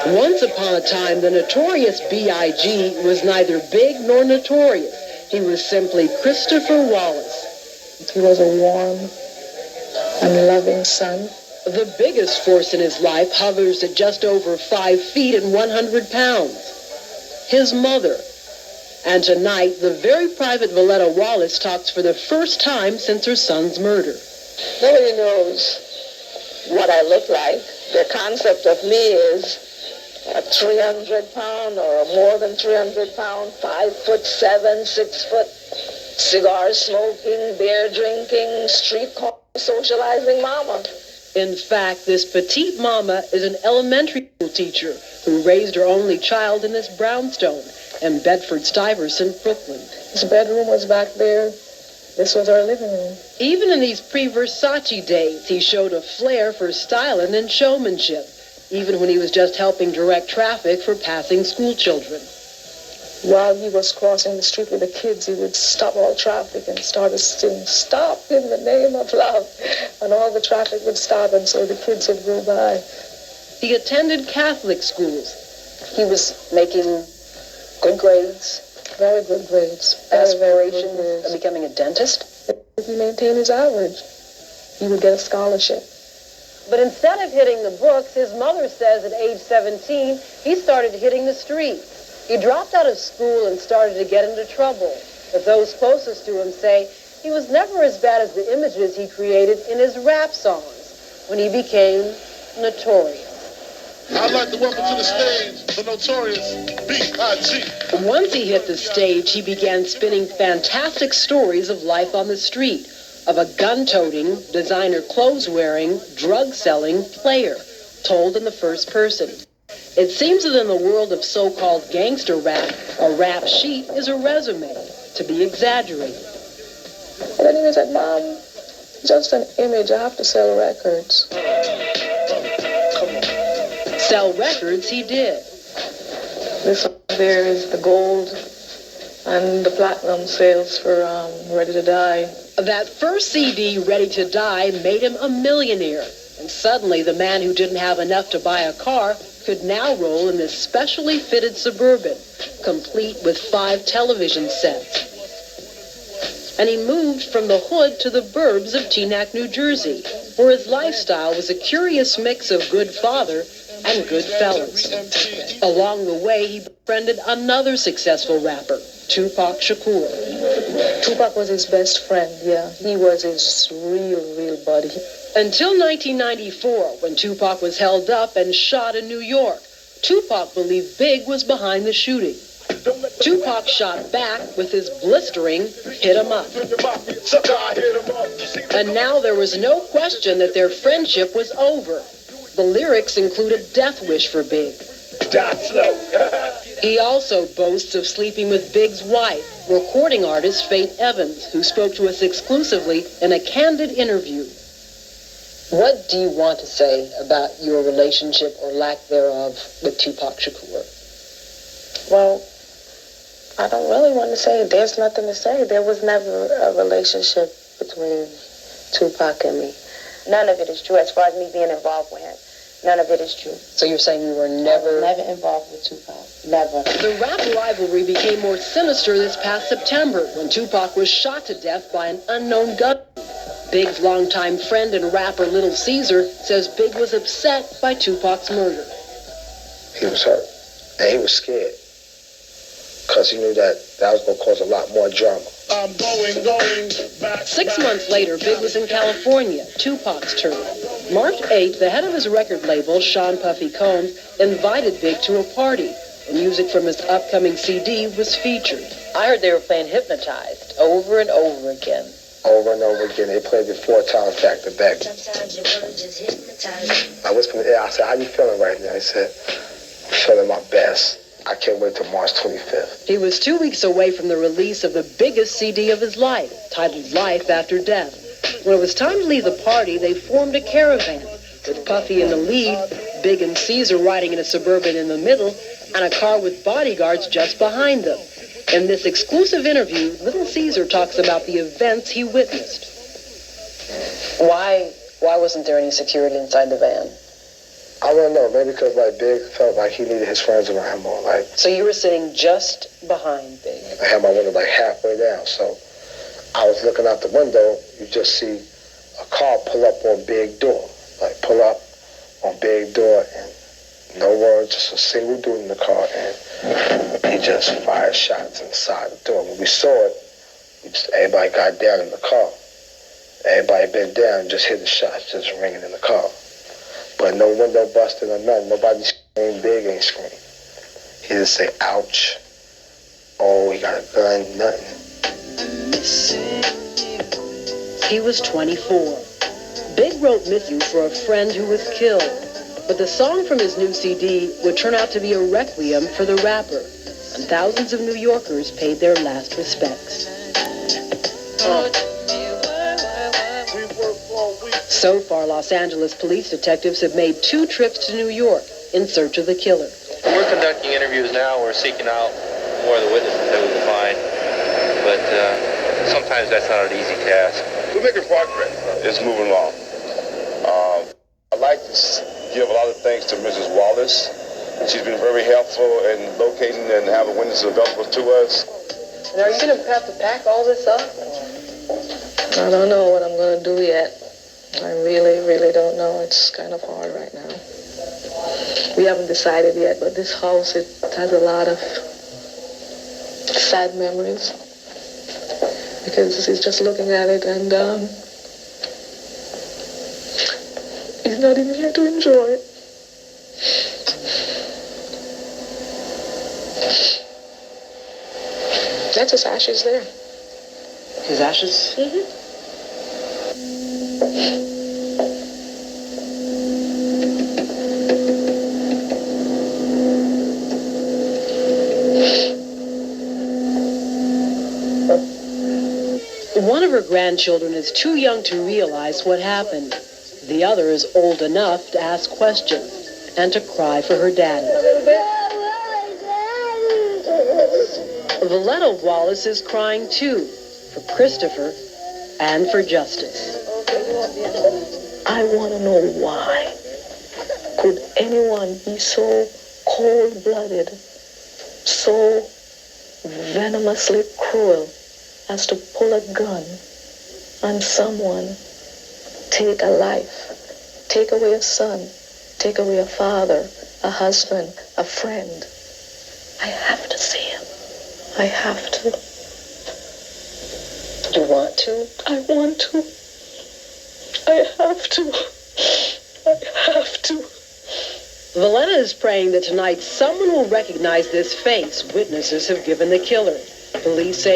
Once upon a time, the notorious B.I.G. was neither big nor notorious. He was simply Christopher Wallace. He was a warm and loving son. The biggest force in his life hovers at just over 5 feet and 100 pounds. His mother. And tonight, the very private Valletta Wallace talks for the first time since her son's murder. Nobody knows what I look like. Their concept of me is a 300-pound or a more than 300-pound, 5'7", 6 foot, cigar smoking, beer drinking, street socializing mama. In fact, this petite mama is an elementary school teacher who raised her only child in this brownstone in Bedford-Stuyvesant, Brooklyn. His bedroom was back there. This was our living room. Even in these pre-Versace days, he showed a flair for styling and showmanship, even when he was just helping direct traffic for passing school children. While he was crossing the street with the kids, he would stop all traffic and started singing, "Stop in the name of love." And all the traffic would stop, and so the kids would go by. He attended Catholic schools. He was making good grades. Very good grades. Aspirations of becoming a dentist? If he maintained his average, he would get a scholarship. But instead of hitting the books, his mother says at age 17, he started hitting the streets. He dropped out of school and started to get into trouble. But those closest to him say he was never as bad as the images he created in his rap songs when he became notorious. I'd like to welcome to the stage the notorious B.I.G. Once he hit the stage, he began spinning fantastic stories of life on the street, of a gun-toting, designer clothes-wearing, drug-selling player, told in the first person. It seems that in the world of so-called gangster rap, a rap sheet is a resume, to be exaggerated. And then he said, "Mom, just an image, I have to sell records." Sell records he did. This there is the gold and the platinum sales for Ready to Die. That first CD, Ready to Die, made him a millionaire. And suddenly the man who didn't have enough to buy a car could now roll in this specially fitted Suburban, complete with 5 television sets. And he moved from the hood to the burbs of Teaneck, New Jersey, where his lifestyle was a curious mix of good father and good fellas. Along the way, he befriended another successful rapper, Tupac Shakur. Tupac was his best friend, yeah. He was his real buddy. Until 1994, when Tupac was held up and shot in New York, Tupac believed Big was behind the shooting. Tupac shot back with his blistering "Hit 'em Up." And now there was no question that their friendship was over. The lyrics included death wish for Big. He also boasts of sleeping with Big's wife, recording artist Faith Evans, who spoke to us exclusively in a candid interview. What do you want to say about your relationship or lack thereof with Tupac Shakur? Well, I don't really want to say. There's nothing to say. There was never a relationship between Tupac and me. None of it is true as far as me being involved with him. None of it is true. So you're saying you were never involved with Tupac. Never. The rap rivalry became more sinister this past September when Tupac was shot to death by an unknown gunman. Big's longtime friend and rapper Little Caesar says Big was upset by Tupac's murder. He was hurt, and he was scared, because he knew that was going to cause a lot more drama. I'm going back. 6 months later, Big was in California, Tupac's turn. March 8th, the head of his record label, Sean Puffy Combs, invited Big to a party, and music from his upcoming CD was featured. I heard they were playing Hypnotized over and over again. Over and over again. They played it 4 times back to back. I whispered in the ear, I said, "How you feeling right now?" He said, "I'm feeling my best. I can't wait till March 25th. He was 2 weeks away from the release of the biggest CD of his life, titled Life After Death. When it was time to leave the party, they formed a caravan, with Puffy in the lead, Big and Caesar riding in a Suburban in the middle, and a car with bodyguards just behind them. In this exclusive interview, Little Caesar talks about the events he witnessed. Why wasn't there any security inside the van? I don't know, maybe because like Big felt like he needed his friends around him more. Like, So you were sitting just behind Big. I had my window like halfway down, so I was looking out the window. You just see a car pull up on Big door, like pull up on Big door, and no words, just a single dude in the car, and he just fired shots inside the door. When we saw it, everybody got down in the car. Everybody bent down and just hear the shots just ringing in the car. But no window busted or nothing. Nobody screamed. Big ain't screamed. He just say, ouch. Oh, he got a gun, nothing. He was 24. Big wrote Miss You for a friend who was killed. But the song from his new CD would turn out to be a requiem for the rapper. And thousands of New Yorkers paid their last respects. So far, Los Angeles police detectives have made 2 trips to New York in search of the killer. We're conducting interviews now. We're seeking out more of the witnesses that we can find. But sometimes that's not an easy task. We're making progress. It's moving along. I'd like to give a lot of thanks to Mrs. Wallace. She's been very helpful in locating and having witnesses available to us. And are you going to have to pack all this up? I don't know what I'm going to do yet. I really don't know. It's kind of hard right now. We haven't decided yet, but this house, it has a lot of sad memories. Because he's just looking at it and he's not even here to enjoy it. That's his ashes there. His ashes? Mm-hmm. One of her grandchildren is too young to realize what happened. The other is old enough to ask questions and to cry for her daddy. Valletta Wallace is crying too, for Christopher and for justice. I want to know why. Could anyone be so cold-blooded, so venomously cruel as to pull a gun on someone, take a life, take away a son, take away a father, a husband, a friend? I have to see him. I have to. You want to? I want to. I have to. I have to. Valletta is praying that tonight someone will recognize this face witnesses have given the killer. Police say